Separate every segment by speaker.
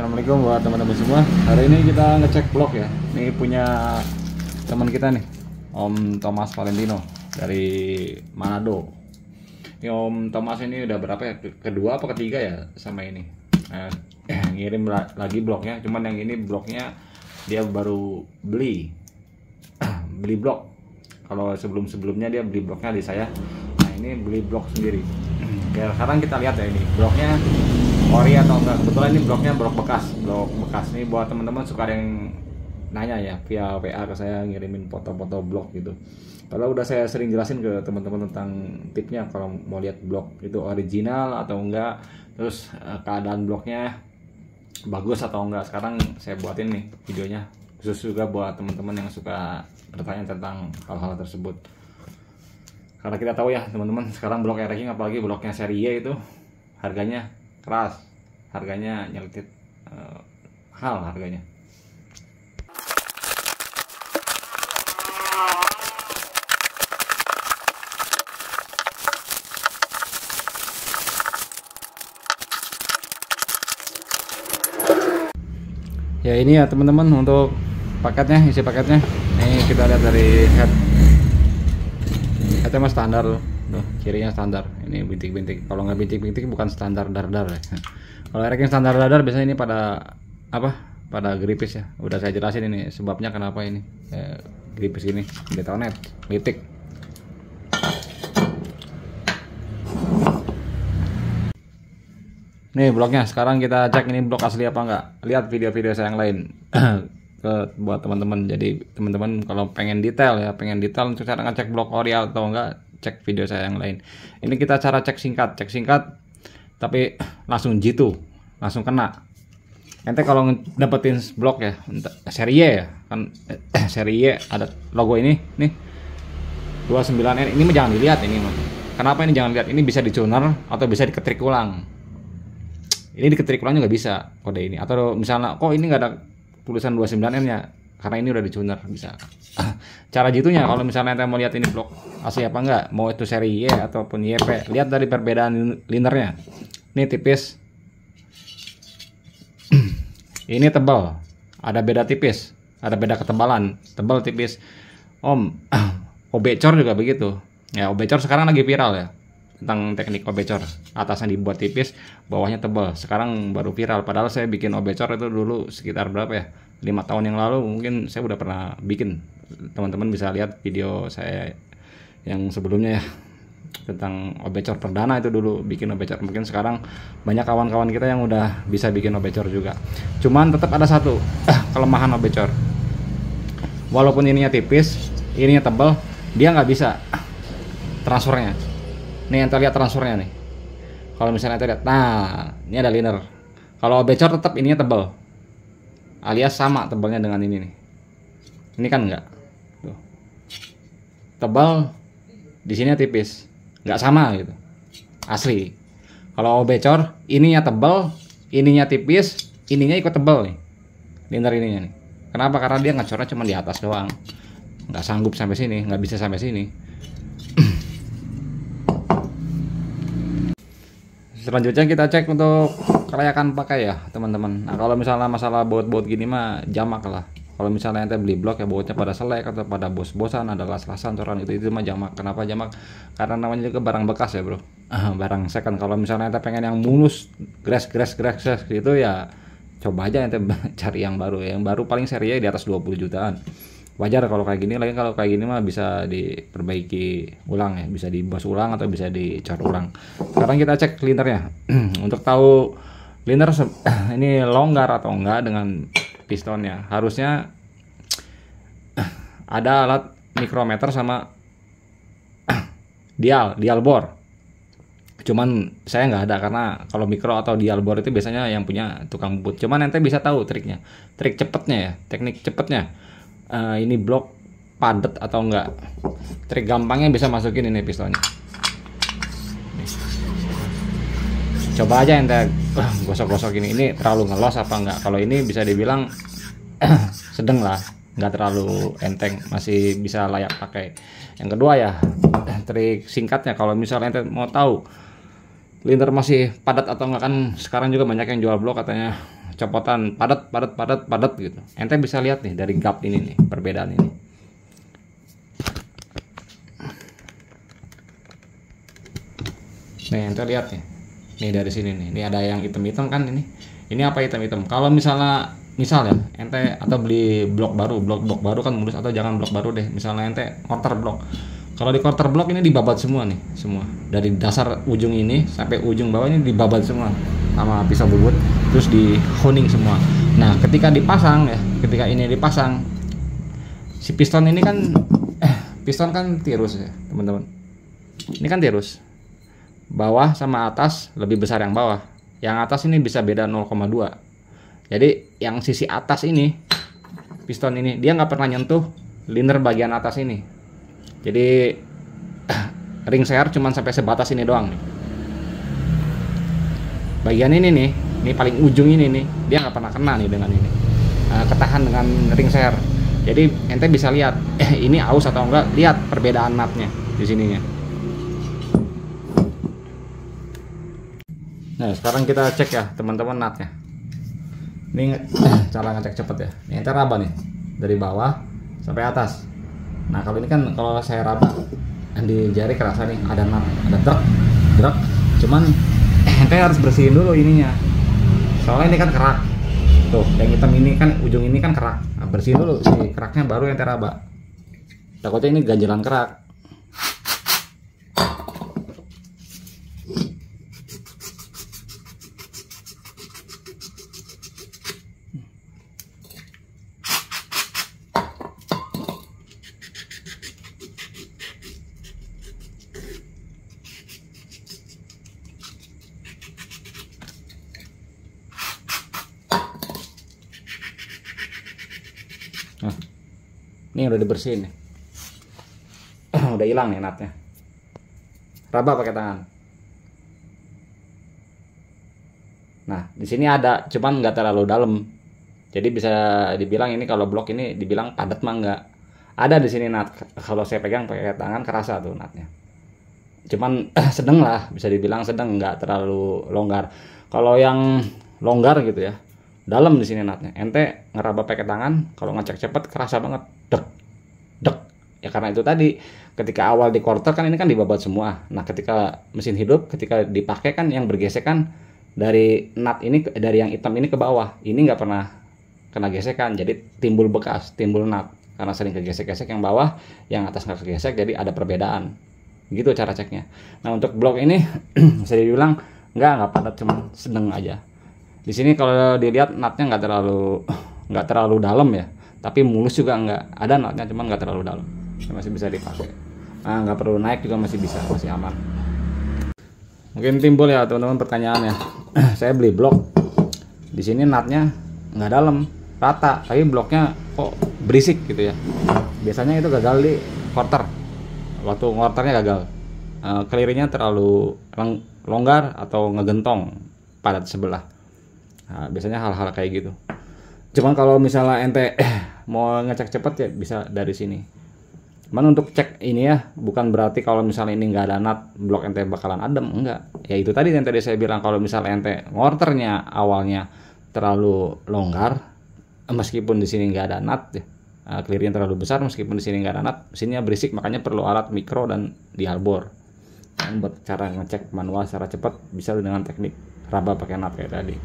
Speaker 1: Assalamualaikum buat teman-teman semua. Hari ini kita ngecek blok ya. Ini punya teman kita nih, Om Thomas Valentino dari Manado. Ini Om Thomas ini udah berapa ya? Kedua apa ketiga ya sama ini. Ngirim lagi bloknya. Cuman yang ini bloknya dia baru beli blok. Kalau sebelumnya dia beli bloknya di saya. Nah ini beli blok sendiri. Oke, sekarang kita lihat ya ini bloknya ori atau enggak. Kebetulan ini blok bekas nih. Buat teman-teman suka ada yang nanya ya via WA ke saya, ngirimin foto-foto blok gitu. Kalau udah saya sering jelasin ke teman-teman tentang tipnya kalau mau lihat blok itu original atau enggak, terus keadaan bloknya bagus atau enggak. Sekarang saya buatin nih videonya khusus juga buat teman-teman yang suka bertanya tentang hal-hal tersebut. Karena kita tahu ya teman-teman, sekarang blok ranking apalagi bloknya seri Y itu harganya keras, harganya nyelitit harganya. Ya ini ya teman-teman untuk paketnya, isi paketnya. Ini kita lihat dari headnya mah standar loh, kirinya standar. Ini bintik-bintik. Kalau nggak bintik-bintik bukan standar dar-dar ya. Kalau ranking standar dar-dar biasanya ini pada apa? Pada gripis ya. Udah saya jelasin ini sebabnya kenapa ini gripis gini, detonet, bintik. Nih bloknya, sekarang kita cek ini blok asli apa enggak. Lihat video-video saya yang lain. Buat teman-teman, jadi teman-teman kalau pengen detail untuk cara ngecek blok ori atau enggak, cek video saya yang lain. Ini kita cara cek singkat tapi langsung jitu, langsung kena. Ente kalau dapetin blok ya seri Y ya kan, seri Y ada logo ini nih 29N, ini jangan dilihat ini. Kenapa ini jangan lihat? Ini bisa dicuner atau bisa diketik ulang. Ini diketik ulang juga bisa kode ini, atau misalnya kok ini nggak ada tulisan 29N nya karena ini udah dicuner, bisa. Cara jitunya kalau misalnya ente mau lihat ini blok asli apa enggak, mau itu seri Y ataupun YP, lihat dari perbedaan linernya. Ini tipis, ini tebal, ada beda tipis, ada beda ketebalan, tebal tipis. Obecor juga begitu ya. Obecor sekarang lagi viral ya, tentang teknik obecor, atasnya dibuat tipis, bawahnya tebal. Sekarang baru viral, padahal saya bikin obecor itu dulu sekitar berapa ya, 5 tahun yang lalu mungkin saya udah pernah bikin. Teman-teman bisa lihat video saya yang sebelumnya ya, tentang obecor perdana itu dulu bikin obecor. Mungkin sekarang banyak kawan-kawan kita yang udah bisa bikin obecor juga. Cuman tetap ada satu kelemahan obecor, walaupun ininya tipis, ininya tebal, dia nggak bisa transfernya. Nih ente lihat transfernya nih. Kalau misalnya ente lihat, nah ini ada liner. Kalau obecor tetap ininya tebal, alias sama tebalnya dengan ini nih. Ini kan enggak. Tuh. Tebal, di sini tipis, nggak sama gitu. Asli. Kalau obecor ininya tebal, ininya tipis, ininya ikut tebal nih. Liner ininya nih. Kenapa? Karena dia ngacornya cuma di atas doang. Nggak sanggup sampai sini, nggak bisa sampai sini. Selanjutnya kita cek untuk kelayakan pakai ya teman-teman. Nah kalau misalnya masalah baut gini mah jamak lah. Kalau misalnya ente beli blok ya bautnya pada selek atau pada bos-bosan, ada las-lasan, coran itu mah jamak. Kenapa jamak? Karena namanya juga barang bekas ya bro, barang second. Kalau misalnya ente pengen yang mulus, gres gitu ya coba aja ente cari yang baru. Yang baru paling serinya di atas 20 jutaan. Wajar kalau kayak gini, lagi kalau kayak gini mah bisa diperbaiki ulang ya, bisa dibos ulang atau bisa dicor ulang. Sekarang kita cek linernya untuk tahu liner ini longgar atau enggak dengan pistonnya. Harusnya ada alat mikrometer sama dial bor. Cuman saya nggak ada, karena kalau mikro atau dial bor itu biasanya yang punya tukang bubut. Cuman ente bisa tahu triknya, trik cepetnya ya, teknik cepetnya. Ini blok padat atau enggak. Trik gampangnya bisa masukin ini pistonnya. Coba aja ente gosok-gosok ini terlalu ngelos apa enggak. Kalau ini bisa dibilang sedang lah, nggak terlalu enteng, masih bisa layak pakai. Yang kedua ya, trik singkatnya kalau misalnya ente mau tahu liner masih padat atau enggak, kan sekarang juga banyak yang jual blok katanya copotan padat gitu. Ente bisa lihat nih dari gap ini nih, perbedaan ini. Nih ente lihat nih. Nih dari sini nih. Ini ada yang hitam-hitam kan ini. Ini apa hitam-hitam? Kalau misalnya misal ya, ente atau beli blok baru kan mulus, atau jangan blok baru deh. Misalnya ente quarter blok. Kalau di quarter block ini dibabat semua nih, semua. Dari dasar ujung ini sampai ujung bawah ini dibabat semua sama pisau bubut, terus di honing semua. Nah, ketika dipasang ya, ketika ini dipasang, si piston ini kan piston kan tirus ya, teman-teman. Ini kan tirus. Bawah sama atas lebih besar yang bawah. Yang atas ini bisa beda 0,2. Jadi yang sisi atas ini, piston ini dia nggak pernah nyentuh liner bagian atas ini. Jadi ring share cuman sampai sebatas ini doang nih. Bagian ini nih, ini paling ujung ini nih, dia nggak pernah kena nih dengan ini. Ketahan dengan ring share. Jadi ente bisa lihat ini aus atau enggak, lihat perbedaan nutnya di sininya. Nah, sekarang kita cek ya teman-teman nutnya. Ini cara ngecek cepet ya. Ini ente raba nih dari bawah sampai atas. Nah, kalau ini kan kalau saya raba di jari kerasa nih ada nut, ada drak. Cuman ente harus bersihin dulu ininya. Soalnya ini kan kerak. Tuh, yang hitam ini kan ujung ini kan kerak. Nah, bersihin dulu si keraknya baru ente raba. Takutnya ini ganjelan kerak. Nah, ini udah dibersihin nih. Udah hilang nih nutnya. Raba pakai tangan. Nah, di sini ada, cuman nggak terlalu dalam. Jadi bisa dibilang ini kalau blok ini dibilang padat mah nggak. Ada di sini nut. Kalau saya pegang pakai tangan kerasa tuh nutnya. Cuman sedang lah, bisa dibilang sedang, nggak terlalu longgar. Kalau yang longgar gitu ya, dalam di sini nutnya. Ente ngeraba pakai tangan, kalau ngecek cepet kerasa banget, dek. Ya karena itu tadi, ketika awal di quarter kan ini kan dibabat semua. Nah, ketika mesin hidup, ketika dipakai kan yang bergesekan dari nut ini, dari yang hitam ini ke bawah. Ini nggak pernah kena gesekan, jadi timbul bekas, timbul nut. Karena sering kegesek-gesek yang bawah, yang atas nggak kegesek, jadi ada perbedaan. Gitu cara ceknya. Nah, untuk blok ini bisa dibilang nggak padat, cuma sedang aja. Di sini kalau dilihat nutnya nggak terlalu dalam ya, tapi mulus juga nggak, ada nutnya cuma nggak terlalu dalam, masih bisa dipakai. Nah, nggak perlu naik juga masih bisa, masih aman. Mungkin timbul ya teman-teman pertanyaannya. Saya beli blok, di sini nutnya nggak dalam, rata, tapi bloknya kok berisik gitu ya. Biasanya itu gagal di quarter, waktu quarternya gagal. Kelirinya terlalu longgar atau ngegentong padat sebelah. Nah, biasanya hal-hal kayak gitu. Cuman kalau misalnya ente mau ngecek cepet ya bisa dari sini. Cuman untuk cek ini ya, bukan berarti kalau misalnya ini nggak ada nut, blok ente bakalan adem, enggak. Ya itu tadi yang tadi saya bilang, kalau misalnya ente ngorternya awalnya terlalu longgar, meskipun di sini nggak ada nut ya, kelirinya terlalu besar, meskipun di sini nggak ada nut, mesinnya berisik, makanya perlu alat mikro dan dialbor. Dan buat cara ngecek manual secara cepat bisa dengan teknik raba pakai nut kayak tadi.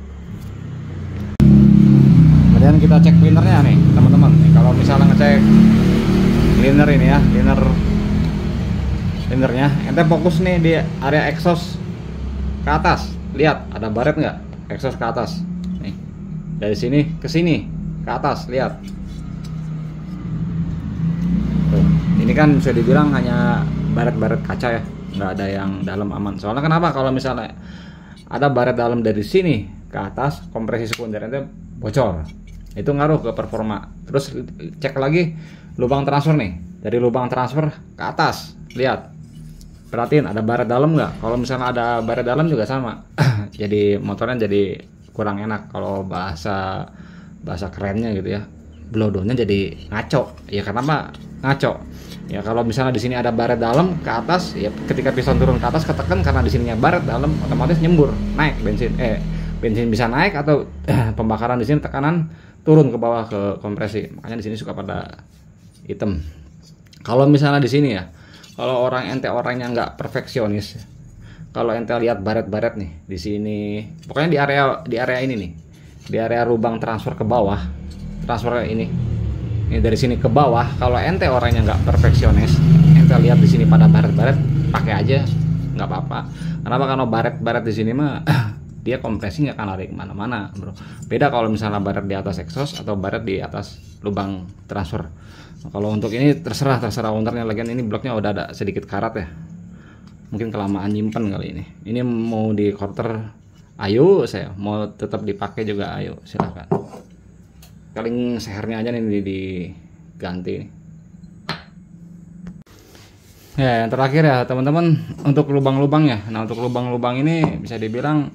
Speaker 1: Kemudian kita cek linernya nih teman-teman. Kalau misalnya ngecek liner ini ya, linernya, ente fokus nih di area exhaust ke atas. Lihat ada baret nggak? Exhaust ke atas. Nih, dari sini ke sini ke atas, lihat. Tuh, ini kan bisa dibilang hanya baret-baret kaca ya, nggak ada yang dalam, aman. Soalnya kenapa? Kalau misalnya ada baret dalam dari sini ke atas, kompresi sekunder ente bocor. Itu ngaruh ke performa. Terus cek lagi lubang transfer nih, dari lubang transfer ke atas, lihat, perhatiin ada baret dalam nggak. Kalau misalnya ada baret dalam juga sama, jadi motornya jadi kurang enak. Kalau bahasa kerennya gitu ya, blodonya jadi ngaco. Ya kenapa ngaco? Ya kalau misalnya di sini ada baret dalam ke atas, ya ketika piston turun ke atas ketekan, karena di sininya baret dalam, otomatis nyembur, naik bensin, bensin bisa naik atau pembakaran di sini tekanan turun ke bawah ke kompresi, makanya di sini suka pada hitam. Kalau misalnya di sini ya, kalau ente orangnya nggak perfeksionis, kalau ente lihat baret-baret nih di sini, pokoknya di area ini nih, di area lubang transfer ke bawah, transfer ini dari sini ke bawah, kalau ente orangnya nggak perfeksionis, ente lihat di sini pada baret-baret, pakai aja nggak apa-apa. Kenapa? Karena baret-baret di sini mah dia kompresi nggak akan lari kemana-mana, bro. Beda kalau misalnya baret di atas exhaust atau baret di atas lubang transfer. Nah, kalau untuk ini terserah ownernya, lagian ini bloknya udah ada sedikit karat ya, mungkin kelamaan nyimpen kali ini. Ini mau di quarter, ayo, saya mau tetap dipakai juga, ayo silahkan. Paling sehernya aja nih diganti nih. Ya, yang terakhir ya teman-teman, untuk lubang-lubang ya. Nah, untuk lubang-lubang ini bisa dibilang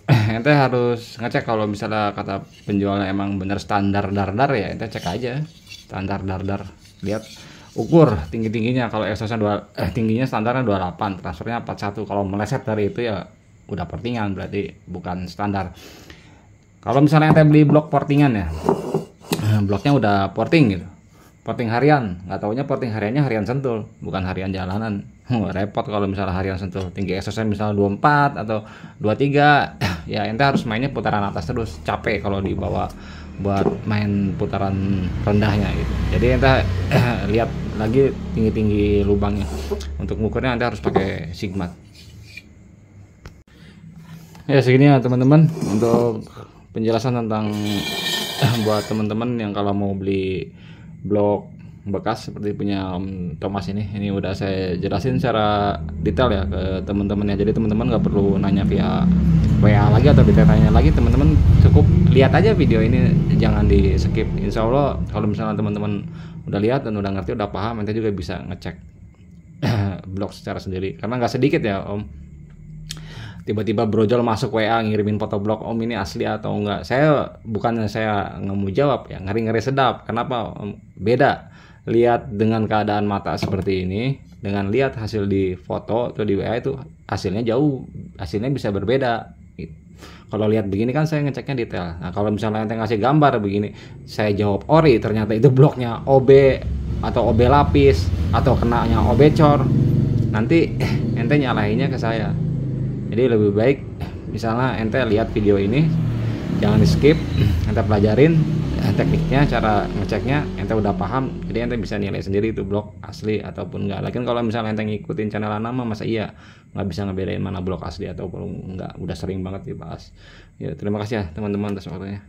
Speaker 1: ente harus ngecek. Kalau misalnya kata penjualnya emang bener standar dar-dar ya, ente cek aja standar dar-dar, lihat ukur tinggi-tingginya. Kalau exhaustnya tingginya standarnya 28, transfernya 41. Kalau meleset dari itu ya udah portingan, berarti bukan standar. Kalau misalnya ente beli blok portingan ya, bloknya udah porting gitu, porting harian, nggak taunya porting hariannya harian sentul, bukan harian jalanan. Repot kalau misalnya harian sentul, tinggi exhaustnya misalnya 24 atau 23, ya ente harus mainnya putaran atas terus, capek kalau dibawa buat main putaran rendahnya gitu. Jadi ente lihat lagi tinggi-tinggi lubangnya. Untuk ngukurnya ente harus pakai Sigmat. Ya segini ya teman-teman untuk penjelasan tentang buat teman-teman yang kalau mau beli blok bekas seperti punya Om Thomas ini udah saya jelasin secara detail ya ke teman-teman ya. Jadi teman-teman nggak perlu nanya via WA lagi atau ditanya lagi, teman-teman cukup lihat aja video ini, jangan di skip. Insya Allah kalau misalnya teman-teman udah lihat dan udah ngerti, udah paham, nanti juga bisa ngecek blok secara sendiri. Karena nggak sedikit ya Om, tiba-tiba brojol masuk WA ngirimin foto blok, Om ini asli atau enggak. Saya bukannya saya nggak mau jawab ya, ngeri-ngeri sedap. Kenapa Om? Beda lihat dengan keadaan mata seperti ini, dengan lihat hasil di foto atau di WA itu hasilnya jauh, hasilnya bisa berbeda. Kalau lihat begini kan saya ngeceknya detail. Nah kalau misalnya ente ngasih gambar begini, saya jawab ori, ternyata itu bloknya OB atau OB lapis atau kenanya OB cor, nanti ente nyalahinnya ke saya. Jadi lebih baik misalnya ente lihat video ini, jangan di skip, ente pelajarin tekniknya, cara ngeceknya, ente udah paham, jadi ente bisa nilai sendiri itu blok asli ataupun enggak. Lagian kalau misalnya ente ngikutin channel nama, masa iya nggak bisa ngebedain mana blok asli ataupun enggak, udah sering banget dibahas. Ya terima kasih ya teman-teman atas waktunya.